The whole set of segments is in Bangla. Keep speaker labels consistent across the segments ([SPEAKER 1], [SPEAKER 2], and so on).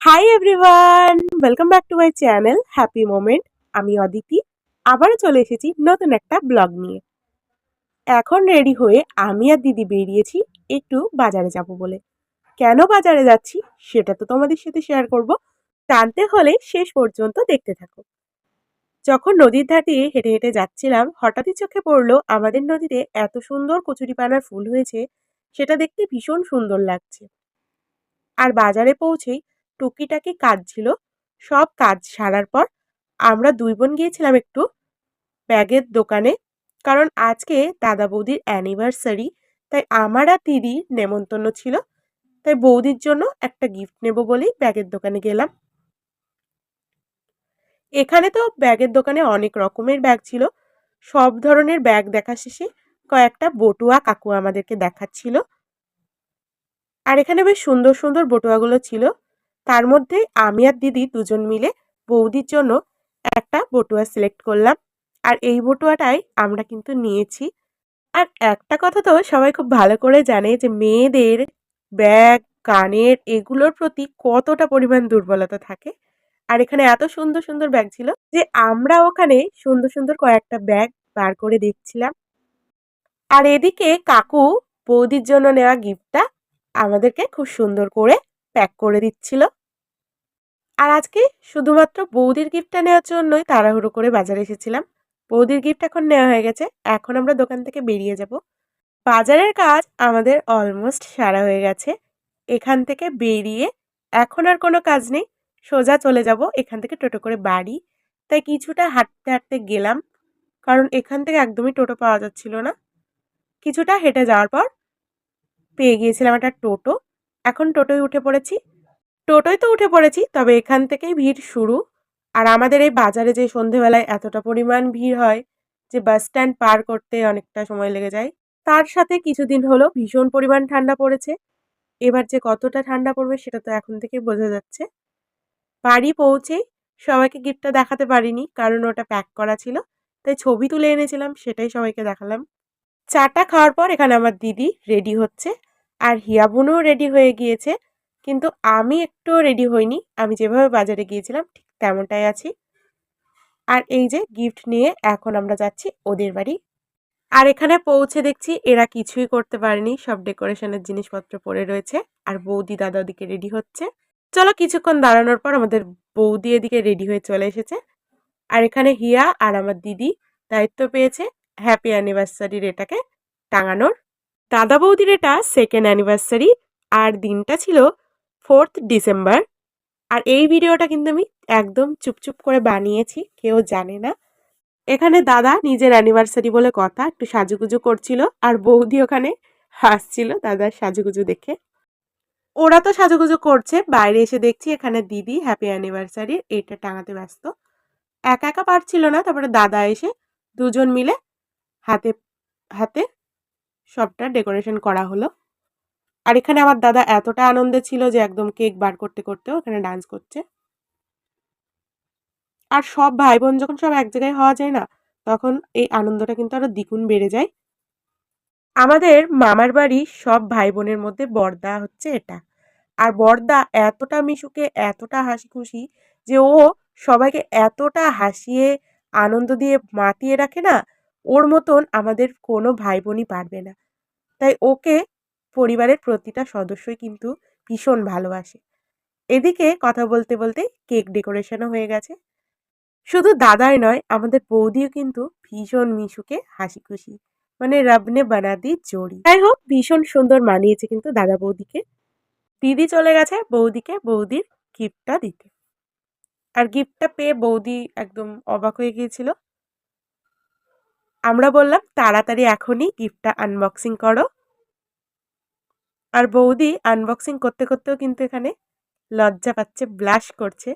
[SPEAKER 1] Hi everyone, welcome back to my channel happy moment. আমি অদিতি, আবারও চলে এসেছি নতুন একটা ব্লগ নিয়ে। এখন রেডি হয়ে আমি আর দিদি বেরিয়েছি একটু বাজারে যাব বলে। কেন বাজারে যাচ্ছি সেটা তো তোমাদের সাথে শেয়ার করব। জানতে হলে শেষ পর্যন্ত দেখতে থাকো। যখন নদীর ধার দিয়ে হেঁটে হেঁটে যাচ্ছিলাম, হঠাৎই চোখে পড়লো আমাদের নদীতে এত সুন্দর কচুরিপানার ফুল হয়েছে, সেটা দেখতে ভীষণ সুন্দর লাগছে। আর বাজারে পৌঁছেই টুকিটাকি কাজ ছিল। সব কাজ সারার পর আমরা দুই বোন গিয়েছিলাম একটু ব্যাগের দোকানে, কারণ আজকে দাদা বৌদির অ্যানিভার্সারি। তাই আমার আর দিদির নেমন্তন্ন ছিল। তাই বৌদির জন্য একটা গিফট নেব বলেই ব্যাগের দোকানে গেলাম। এখানে তো ব্যাগের দোকানে অনেক রকমের ব্যাগ ছিল। সব ধরনের ব্যাগ দেখা শেষে কয়েকটা বটুয়া কাকু আমাদেরকে দেখাচ্ছিল। আর এখানে বেশ সুন্দর সুন্দর বটুয়াগুলো ছিল। তার মধ্যে আমি আর দিদি দুজন মিলে বৌদির জন্য একটা বটুয়া সিলেক্ট করলাম। আর এই বটুয়াটাই আমরা কিন্তু নিয়েছি। আর একটা কথা তো সবাই খুব ভালো করে জানে যে মেয়েদের ব্যাগ, কানের এগুলোর প্রতি কতটা পরিমাণ দুর্বলতা থাকে। আর এখানে এত সুন্দর সুন্দর ব্যাগ ছিল যে আমরা ওখানে সুন্দর সুন্দর কয়েকটা ব্যাগ বার করে দেখছিলাম। আর এদিকে কাকু বৌদির জন্য নেওয়া গিফটটা আমাদেরকে খুব সুন্দর করে প্যাক করে দিচ্ছিল। আর আজকে শুধুমাত্র বৌদির গিফটটা নেওয়ার জন্যই তাড়াহুড়ো করে বাজারে এসেছিলাম। বৌদির গিফট এখন নেওয়া হয়ে গেছে, এখন আমরা দোকান থেকে বেরিয়ে যাব। বাজারের কাজ আমাদের অলমোস্ট সারা হয়ে গেছে। এখান থেকে বেরিয়ে এখন আর কোনো কাজ নেই, সোজা চলে যাব এখান থেকে টোটো করে বাড়ি। তাই কিছুটা হাঁটতে হাঁটতে গেলাম, কারণ এখান থেকে একদমই টোটো পাওয়া যাচ্ছিল না। কিছুটা হেঁটে যাওয়ার পর পেয়ে গিয়েছিলাম একটা টোটো। এখন টোটোয় উঠে পড়েছি। টোটোয় তো উঠে পড়েছি, তবে এখান থেকেই ভিড় শুরু। আর আমাদের এই বাজারে যে সন্ধেবেলায় এতটা পরিমাণ ভিড় হয় যে বাস স্ট্যান্ড পার করতে অনেকটা সময় লেগে যায়। তার সাথে কিছুদিন হলো ভীষণ পরিমাণ ঠান্ডা পড়েছে। এবার যে কতটা ঠান্ডা পড়বে সেটা তো এখন থেকেই বোঝা যাচ্ছে। বাড়ি পৌঁছেই সবাইকে গিফটটা দেখাতে পারিনি, কারণ ওটা প্যাক করা ছিল। তাই ছবি তুলে এনেছিলাম, সেটাই সবাইকে দেখালাম। চাটা খাওয়ার পর এখানে আমার দিদি রেডি হচ্ছে, আর হিয়া বোনও রেডি হয়ে গিয়েছে। কিন্তু আমি একটুও রেডি হইনি, আমি যেভাবে বাজারে গিয়েছিলাম ঠিক তেমনটাই আছি। আর এই যে গিফট নিয়ে এখন আমরা যাচ্ছি ওদের বাড়ি। আর এখানে পৌঁছে দেখছি এরা কিছুই করতে পারেনি, সব ডেকোরেশনের জিনিসপত্র পড়ে রয়েছে। আর বৌদি দাদা ওদিকে রেডি হচ্ছে। চলো কিছুক্ষণ দাঁড়ানোর পর আমাদের বৌদি এদিকে রেডি হয়ে চলে এসেছে। আর এখানে হিয়া আর আমার দিদি দায়িত্ব পেয়েছে হ্যাপি অ্যানিভার্সারির এটাকে টাঙানোর। দাদা বৌদির এটা সেকেন্ড অ্যানিভার্সারি, আর দিনটা ছিল 4th ডিসেম্বর। আর এই ভিডিওটা কিন্তু আমি একদম চুপচুপ করে বানিয়েছি, কেউ জানে না। এখানে দাদা নিজের অ্যানিভার্সারি বলে কথা একটু সাজুগুজু করছিল, আর বৌদি ওখানে হাসছিল দাদার সাজুগুজু দেখে। ওরা তো সাজুগুজু করছে, বাইরে এসে দেখছি এখানে দিদি হ্যাপি অ্যানিভার্সারি এটা টাঙাতে ব্যস্ত। একা একা পারছিল না, তারপরে দাদা এসে দুজন মিলে হাতে হাতে সবটা ডেকোরেশন করা হলো। আর এখানে আমার দাদা এতটা আনন্দে ছিল যে একদম কেক বার করতে করতেও এখানে ডান্স করছে। আর সব ভাই বোন যখন সব এক জায়গায় হওয়া যায় না, তখন এই আনন্দটা কিন্তু আরো দ্বিগুণ বেড়ে যায়। আমাদের মামার বাড়ির সব ভাই বোনের মধ্যে বড়দা হচ্ছে এটা। আর বড়দা এতটা মিশুকে এতটা হাসি খুশি যে ও সবাইকে এতটা হাসিয়ে আনন্দ দিয়ে মাতিয়ে রাখে না, ওর মতন আমাদের কোনো ভাই বোনই পারবে না। তাই ওকে পরিবারের প্রতিটা সদস্যই কিন্তু ভীষণ ভালোবাসে। এদিকে কথা বলতে বলতে কেক ডেকোরেশনও হয়ে গেছে। শুধু দাদাই নয়, আমাদের বৌদিও কিন্তু ভীষণ মিশুকে হাসি খুশি, মানে রব নে বানা দি জোড়ি। যাই হোক, ভীষণ সুন্দর মানিয়েছে কিন্তু দাদা বৌদিকে। দিদি চলে গেছে বৌদিকে বৌদির গিফটটা দিতে। আর গিফটটা পেয়ে বৌদি একদম অবাক হয়ে গিয়েছিল। আমরা বললাম তাড়াতাড়ি এখনই গিফটটা আনবক্সিং করো। আর বৌদি আনবক্সিং করতে করতেও কিন্তু এখানে লজ্জা পাচ্ছে, ব্লাশ করছে।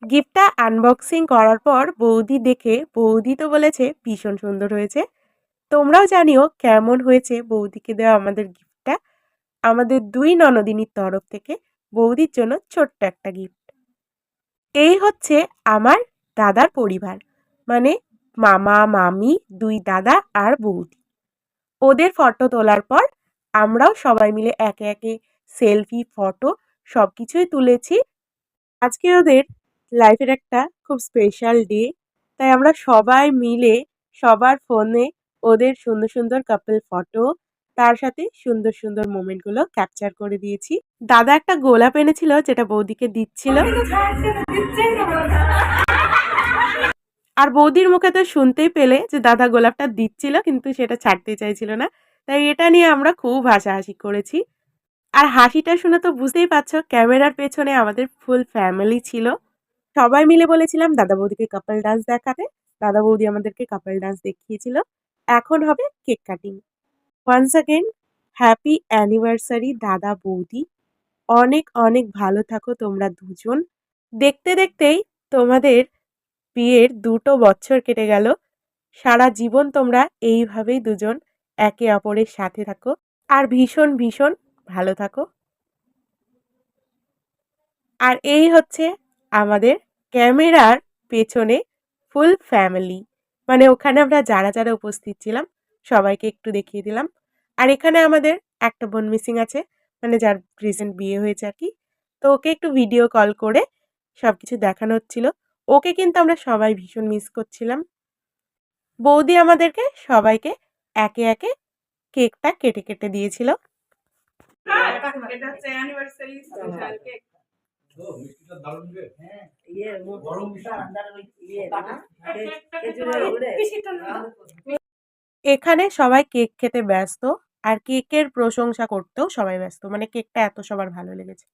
[SPEAKER 1] গিফটটা আনবক্সিং করার পর বৌদি দেখে বৌদি তো বলেছে ভীষণ সুন্দর হয়েছে। তোমরাও জানিও কেমন হয়েছে বৌদিকে দেওয়া আমাদের গিফটটা। আমাদের দুই ননদিনীর তরফ থেকে বৌদির জন্য ছোট্ট একটা গিফট। এই হচ্ছে আমার দাদার পরিবার, মানে মামা মামি, দুই দাদা আর বৌদি। ওদের ফটো তোলার পর আমরাও সবাই মিলে একে একে সেলফি, ফটো সবকিছুই তুলেছি। আজকে ওদের লাইফের একটা খুব স্পেশাল ডে, তাই আমরা সবাই মিলে সবার ফোনে ওদের সুন্দর সুন্দর কাপল ফটো, তার সাথে সুন্দর সুন্দর মোমেন্টগুলো ক্যাপচার করে দিয়েছি। দাদা একটা গোলাপ এনেছিল যেটা বৌদিকে দিচ্ছিল, আর বৌদির মুখে তো শুনতেই পেলে যে দাদা গোলাপটা দিচ্ছিল কিন্তু সেটা ছাড়তে চাইছিল না। তাই এটা নিয়ে আমরা খুব হাসাহাসি করেছি। আর হাসিটা শুনে তো বুঝতেই পারছো ক্যামেরার পেছনে আমাদের ফুল ফ্যামিলি ছিল। সবাই মিলে বলেছিলাম দাদা বৌদিকে কাপল ডান্স দেখাতে। দাদা বৌদি আমাদেরকে কাপল ডান্স দেখিয়েছিল। এখন হবে cake cutting. Once again happy anniversary দাদা বৌদি। অনেক অনেক ভালো থাকো তোমরা দুজন। দেখতে দেখতেই তোমাদের বিয়ের ২টো বছর কেটে গেল। সারা জীবন তোমরা এইভাবেই দুজন একে অপরের সাথে থাকো। আর ভীষণ ভীষণ ভালো থাকো। আর এই হচ্ছে আমাদের ক্যামেরার পেছনে ফুল ফ্যামিলি। মানে ওখানে আমরা যারা যারা উপস্থিত ছিলাম সবাইকে একটু দেখিয়ে দিলাম। আর এখানে আমাদের একটা বোন মিসিং আছে, মানে যার রিসেন্ট বিয়ে হয়েছে আর কি। তো ওকে একটু ভিডিও কল করে সবকিছু দেখানো হচ্ছিল। ওকে কিন্তু আমরা সবাই ভীষণ মিস করছিলাম। বৌদি আমাদেরকে সবাইকে একে একে কেকটা কেটে কেটে দিয়েছিল। এটা হচ্ছে অ্যানিভার্সারি স্পেশাল কেক। এখানে সবাই কেক খেতে ব্যস্ত, আর কেকের প্রশংসা করতেও সবাই ব্যস্ত। মানে কেকটা এত সবার ভালো লেগেছে।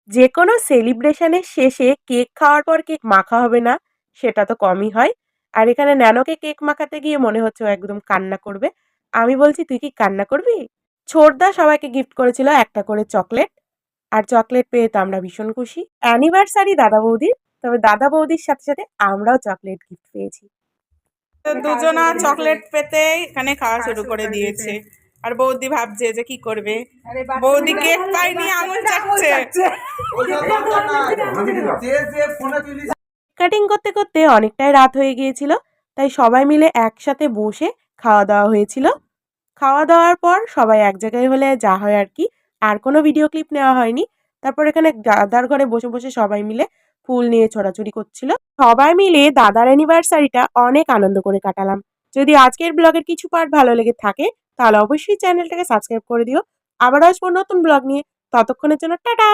[SPEAKER 1] যে কোনো সেলিব্রেশনের শেষে কেক খাওয়ার পর কেক মাখা হবে না সেটা তো কমই হয়। আর এখানে ন্যানোকে কেক মাখাতে গিয়ে মনে হচ্ছে ও একদম কান্না করবে। আমি বলছি তুই কি কান্না করবি? ছোটদা সবাইকে গিফট করেছিল একটা করে চকলেট। আর চকলেট পেয়ে তো আমরা ভীষণ খুশি। অ্যানিভার্সারি দাদা বৌদির, তবে দাদা বৌদির সাথে সাথে আমরাও চকলেট গিফট পেয়েছি।
[SPEAKER 2] তো দুজনা চকলেট পেতে এখানে খাওয়া শুরু করে দিয়েছে। আর বৌদি ভাবছে যে কি করবে, বৌদি কেক পাইনি আঙুল চাটছে।
[SPEAKER 1] কাটিং করতে করতে অনেকটাই রাত হয়ে গিয়েছিল, তাই সবাই মিলে একসাথে বসে খাওয়া দাওয়া হয়েছিল। খাওয়া দাওয়ার পর সবাই এক জায়গায় হলে যা হয় আর কি, আর কোনো ভিডিও ক্লিপ নেওয়া হয়নি। তারপর এখানে দাদার ঘরে বসে বসে সবাই মিলে ফুল নিয়ে ছোড়াছুড়ি করছিল। সবাই মিলে দাদার অ্যানিভার্সারিটা অনেক আনন্দ করে কাটালাম। যদি আজকের ব্লগের কিছু পার্ট ভালো লেগে থাকে তাহলে অবশ্যই চ্যানেলটাকে সাবস্ক্রাইব করে দিও। আবার আসবো নতুন ব্লগ নিয়ে। ততক্ষণের জন্য টাটা।